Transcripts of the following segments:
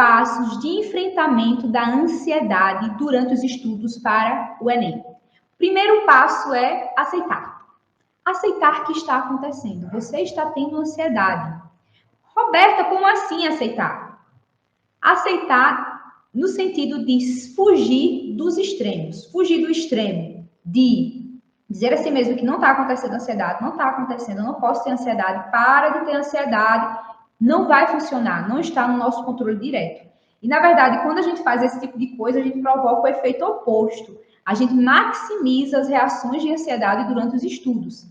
passos de enfrentamento da ansiedade durante os estudos para o Enem. Primeiro passo é aceitar. Aceitar que está acontecendo. Você está tendo ansiedade. Roberta, como assim aceitar? Aceitar no sentido de fugir dos extremos. Fugir do extremo de dizer a si mesmo que não está acontecendo ansiedade, não está acontecendo, eu não posso ter ansiedade, para de ter ansiedade, não vai funcionar, não está no nosso controle direto. E, na verdade, quando a gente faz esse tipo de coisa, a gente provoca o efeito oposto. A gente maximiza as reações de ansiedade durante os estudos.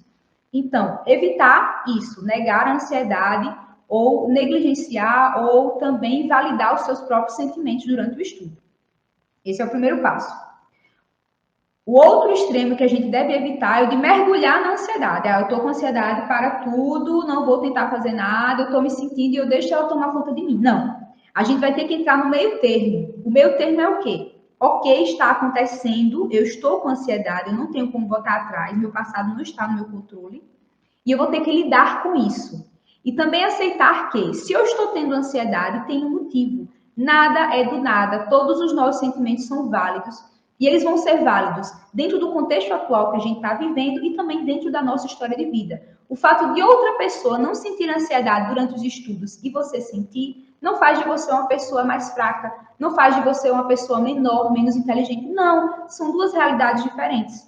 Então, evitar isso, negar a ansiedade ou negligenciar ou também validar os seus próprios sentimentos durante o estudo. Esse é o primeiro passo. O outro extremo que a gente deve evitar é o de mergulhar na ansiedade. Eu estou com ansiedade para tudo, não vou tentar fazer nada, eu estou me sentindo e eu deixo ela tomar conta de mim. Não. A gente vai ter que entrar no meio termo. O meio termo é o quê? Ok, está acontecendo, eu estou com ansiedade, eu não tenho como voltar atrás, meu passado não está no meu controle, e eu vou ter que lidar com isso. E também aceitar que, se eu estou tendo ansiedade, tem um motivo. Nada é do nada, todos os nossos sentimentos são válidos, e eles vão ser válidos dentro do contexto atual que a gente está vivendo e também dentro da nossa história de vida. O fato de outra pessoa não sentir ansiedade durante os estudos e você sentir, não faz de você uma pessoa mais fraca, não faz de você uma pessoa menor, menos inteligente. Não, são duas realidades diferentes.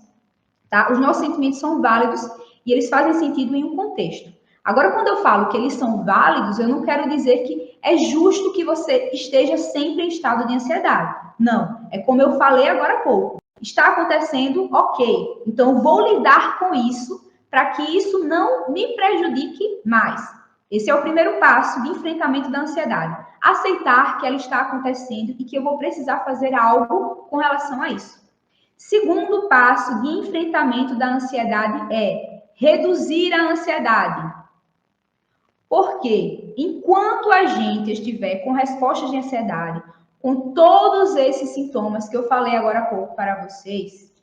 Tá? Os nossos sentimentos são válidos e eles fazem sentido em um contexto. Agora, quando eu falo que eles são válidos, eu não quero dizer que é justo que você esteja sempre em estado de ansiedade. Não, é como eu falei agora há pouco. Está acontecendo, ok. Então, vou lidar com isso para que isso não me prejudique mais. Esse é o primeiro passo de enfrentamento da ansiedade. Aceitar que ela está acontecendo e que eu vou precisar fazer algo com relação a isso. Segundo passo de enfrentamento da ansiedade é reduzir a ansiedade. Porque enquanto a gente estiver com respostas de ansiedade, com todos esses sintomas que eu falei agora há pouco para vocês,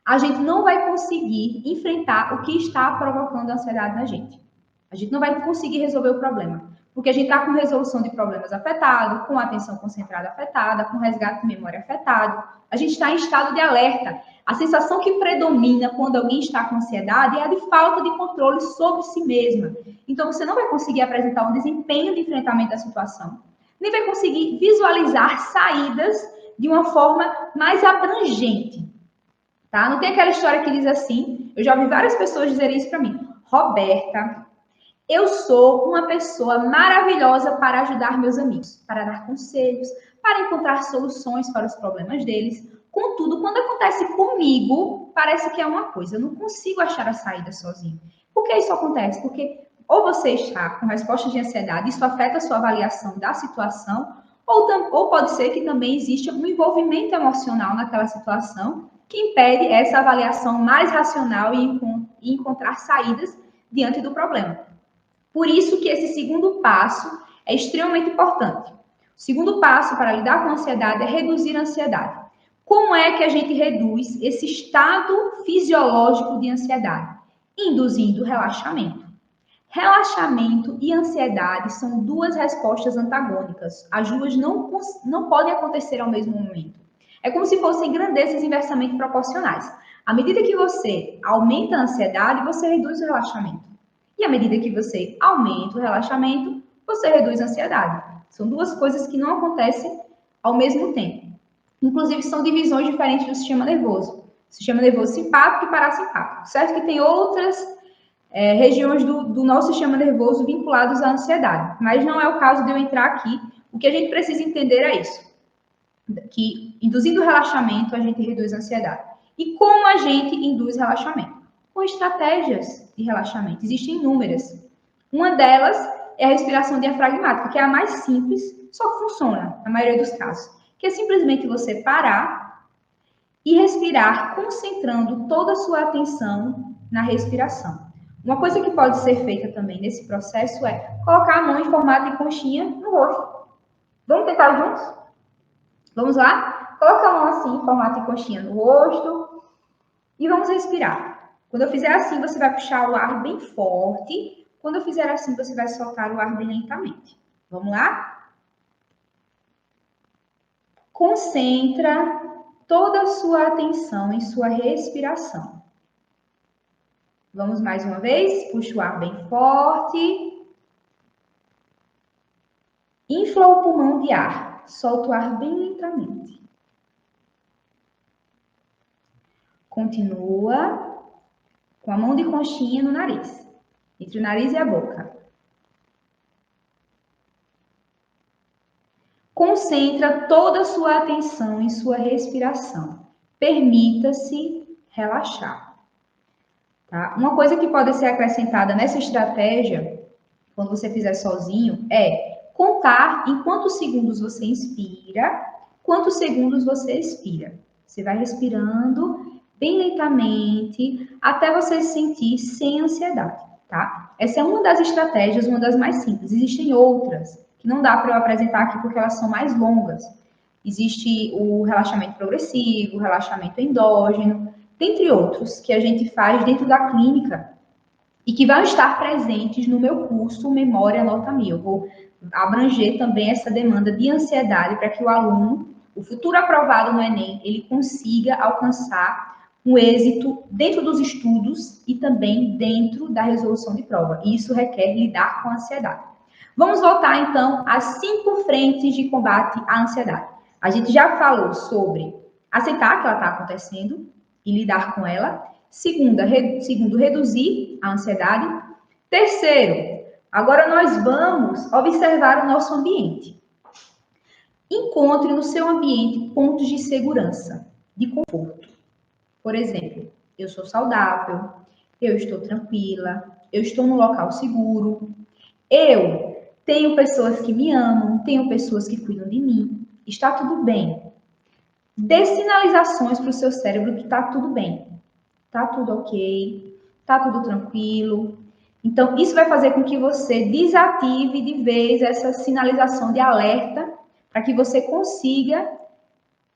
a gente não vai conseguir enfrentar o que está provocando a ansiedade na gente. A gente não vai conseguir resolver o problema. Porque a gente está com resolução de problemas afetado, com atenção concentrada afetada, com resgate de memória afetado. A gente está em estado de alerta. A sensação que predomina quando alguém está com ansiedade é a de falta de controle sobre si mesma. Então, você não vai conseguir apresentar um desempenho de enfrentamento da situação, nem vai conseguir visualizar saídas de uma forma mais abrangente. Tá? Não tem aquela história que diz assim, eu já ouvi várias pessoas dizerem isso para mim. Roberta, eu sou uma pessoa maravilhosa para ajudar meus amigos, para dar conselhos, para encontrar soluções para os problemas deles. Contudo, quando acontece comigo, parece que é uma coisa, eu não consigo achar a saída sozinho. Por que isso acontece? Porque ou você está com respostas de ansiedade, isso afeta a sua avaliação da situação, ou pode ser que também exista um envolvimento emocional naquela situação que impede essa avaliação mais racional e encontrar saídas diante do problema. Por isso que esse segundo passo é extremamente importante. O segundo passo para lidar com a ansiedade é reduzir a ansiedade. Como é que a gente reduz esse estado fisiológico de ansiedade? Induzindo relaxamento. Relaxamento e ansiedade são duas respostas antagônicas. As duas não podem acontecer ao mesmo momento. É como se fossem grandezas inversamente proporcionais. À medida que você aumenta a ansiedade, você reduz o relaxamento. E à medida que você aumenta o relaxamento, você reduz a ansiedade. São duas coisas que não acontecem ao mesmo tempo. Inclusive, são divisões diferentes do sistema nervoso. Sistema nervoso simpático e parasimpático. Certo que tem outras regiões do nosso sistema nervoso vinculadas à ansiedade. Mas não é o caso de eu entrar aqui. O que a gente precisa entender é isso. Que induzindo o relaxamento, a gente reduz a ansiedade. E como a gente induz relaxamento? Com estratégias de relaxamento. Existem inúmeras. Uma delas é a respiração diafragmática, que é a mais simples, só que funciona na maioria dos casos. Que é simplesmente você parar e respirar, concentrando toda a sua atenção na respiração. Uma coisa que pode ser feita também nesse processo é colocar a mão em formato de conchinha no rosto. Vamos tentar juntos? Vamos lá? Coloca a mão assim, em formato de conchinha no rosto. E vamos respirar. Quando eu fizer assim, você vai puxar o ar bem forte. Quando eu fizer assim, você vai soltar o ar bem lentamente. Vamos lá? Concentra toda a sua atenção em sua respiração. Vamos mais uma vez, puxa o ar bem forte. Infla o pulmão de ar, solta o ar bem lentamente. Continua com a mão de conchinha no nariz, entre o nariz e a boca. Concentra toda a sua atenção em sua respiração. Permita-se relaxar. Tá? Uma coisa que pode ser acrescentada nessa estratégia, quando você fizer sozinho, é contar em quantos segundos você inspira, quantos segundos você expira. Você vai respirando bem lentamente, até você se sentir sem ansiedade, tá? Essa é uma das estratégias, uma das mais simples. Existem outras, que não dá para eu apresentar aqui porque elas são mais longas. Existe o relaxamento progressivo, o relaxamento endógeno, dentre outros, que a gente faz dentro da clínica e que vão estar presentes no meu curso Memória Nota 1000. Eu vou abranger também essa demanda de ansiedade para que o aluno, o futuro aprovado no Enem, ele consiga alcançar um êxito dentro dos estudos e também dentro da resolução de prova. E isso requer lidar com a ansiedade. Vamos voltar, então, às 5 frentes de combate à ansiedade. A gente já falou sobre aceitar que ela está acontecendo e lidar com ela. Segundo, reduzir a ansiedade. Terceiro, agora nós vamos observar o nosso ambiente. Encontre no seu ambiente pontos de segurança, de conforto. Por exemplo, eu sou saudável, eu estou tranquila, eu estou num local seguro, eu tenho pessoas que me amam, tenho pessoas que cuidam de mim, está tudo bem. Dê sinalizações para o seu cérebro que está tudo bem, está tudo ok, está tudo tranquilo. Então, isso vai fazer com que você desative de vez essa sinalização de alerta para que você consiga,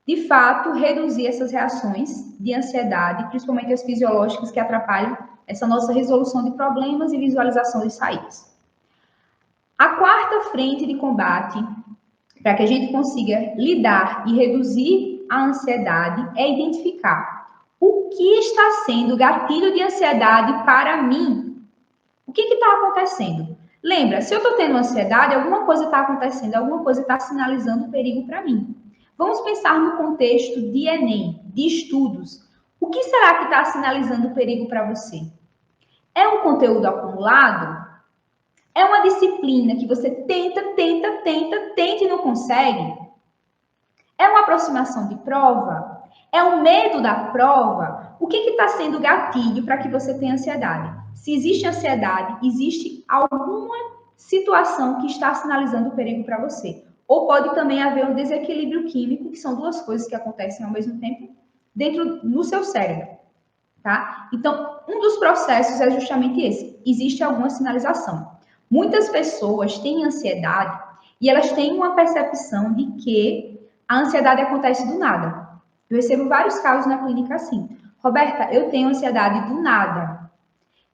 de fato, reduzir essas reações de ansiedade, principalmente as fisiológicas que atrapalham essa nossa resolução de problemas e visualização de saídas. A quarta frente de combate, para que a gente consiga lidar e reduzir a ansiedade, é identificar o que está sendo gatilho de ansiedade para mim. O que está acontecendo? Lembra, se eu estou tendo ansiedade, alguma coisa está acontecendo, alguma coisa está sinalizando perigo para mim. Vamos pensar no contexto de Enem, de estudos. O que será que está sinalizando perigo para você? É um conteúdo acumulado? É uma disciplina que você tenta e não consegue? É uma aproximação de prova? É um medo da prova? O que está sendo gatilho para que você tenha ansiedade? Se existe ansiedade, existe alguma situação que está sinalizando perigo para você. Ou pode também haver um desequilíbrio químico, que são duas coisas que acontecem ao mesmo tempo no seu cérebro, tá? Então, um dos processos é justamente esse. Existe alguma sinalização. Muitas pessoas têm ansiedade e elas têm uma percepção de que a ansiedade acontece do nada. Eu recebo vários casos na clínica assim. Roberta, eu tenho ansiedade do nada.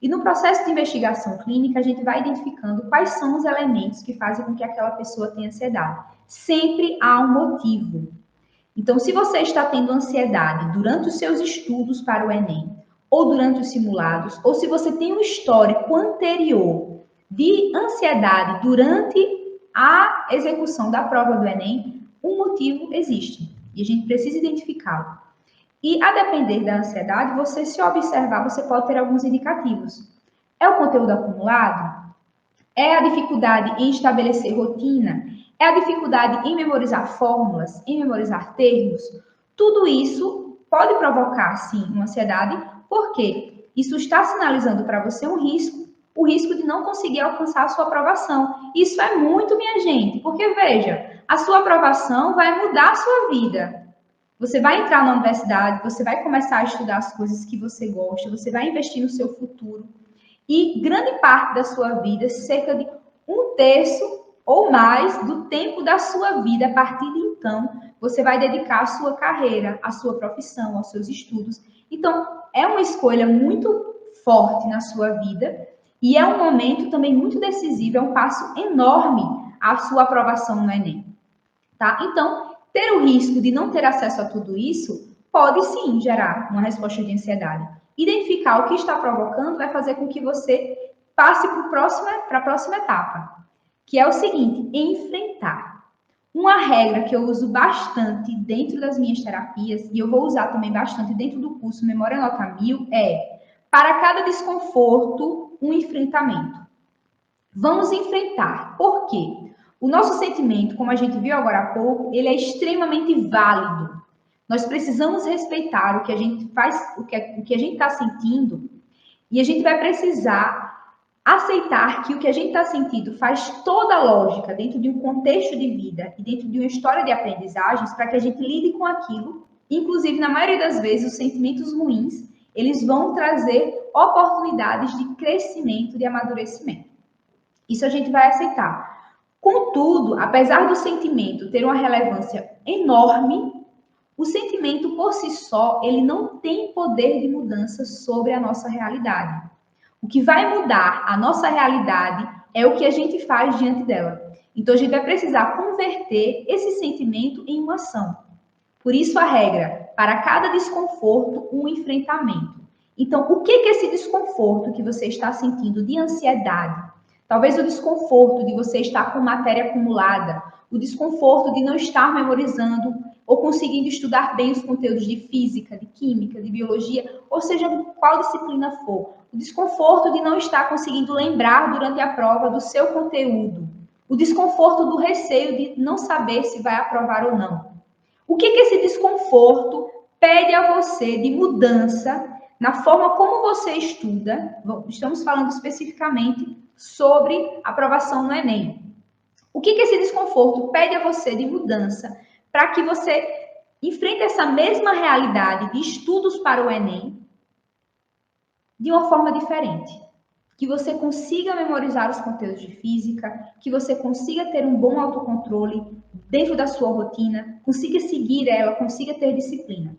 E no processo de investigação clínica, a gente vai identificando quais são os elementos que fazem com que aquela pessoa tenha ansiedade. Sempre há um motivo. Então, se você está tendo ansiedade durante os seus estudos para o Enem, ou durante os simulados, ou se você tem um histórico anterior de ansiedade durante a execução da prova do Enem, um motivo existe. E a gente precisa identificá-lo. E a depender da ansiedade, você se observar, você pode ter alguns indicativos. É o conteúdo acumulado? É a dificuldade em estabelecer rotina? É a dificuldade em memorizar fórmulas, em memorizar termos? Tudo isso pode provocar, sim, uma ansiedade, porque isso está sinalizando para você um risco, o risco de não conseguir alcançar a sua aprovação. Isso é muito, minha gente, porque veja, a sua aprovação vai mudar a sua vida. Você vai entrar na universidade, você vai começar a estudar as coisas que você gosta, você vai investir no seu futuro. E grande parte da sua vida, cerca de 1/3 ou mais do tempo da sua vida, a partir de então, você vai dedicar à sua carreira, à sua profissão, aos seus estudos. Então, é uma escolha muito forte na sua vida e é um momento também muito decisivo, é um passo enorme à sua aprovação no Enem. Tá? Então, ter o risco de não ter acesso a tudo isso pode sim gerar uma resposta de ansiedade. Identificar o que está provocando vai fazer com que você passe para a próxima etapa, que é o seguinte: enfrentar. Uma regra que eu uso bastante dentro das minhas terapias, e eu vou usar também bastante dentro do curso Memória Nota 1000, é: para cada desconforto, um enfrentamento. Vamos enfrentar. Por quê? O nosso sentimento, como a gente viu agora há pouco, ele é extremamente válido. Nós precisamos respeitar o que a gente faz, o que a gente está sentindo, e a gente vai precisar aceitar que o que a gente está sentindo faz toda a lógica dentro de um contexto de vida e dentro de uma história de aprendizagens para que a gente lide com aquilo. Inclusive, na maioria das vezes, os sentimentos ruins, eles vão trazer oportunidades de crescimento, de amadurecimento. Isso a gente vai aceitar. Contudo, apesar do sentimento ter uma relevância enorme, o sentimento por si só, ele não tem poder de mudança sobre a nossa realidade. O que vai mudar a nossa realidade é o que a gente faz diante dela. Então, a gente vai precisar converter esse sentimento em uma ação. Por isso, a regra: para cada desconforto, um enfrentamento. Então, o que é esse desconforto que você está sentindo de ansiedade? Talvez o desconforto de você estar com matéria acumulada, o desconforto de não estar memorizando ou conseguindo estudar bem os conteúdos de física, de química, de biologia, ou seja, qual disciplina for. O desconforto de não estar conseguindo lembrar durante a prova do seu conteúdo. O desconforto do receio de não saber se vai aprovar ou não. O que esse desconforto pede a você de mudança na forma como você estuda? Estamos falando especificamente sobre aprovação no Enem. O que esse desconforto pede a você de mudança para que você enfrente essa mesma realidade de estudos para o Enem de uma forma diferente? Que você consiga memorizar os conteúdos de física, que você consiga ter um bom autocontrole dentro da sua rotina, consiga seguir ela, consiga ter disciplina.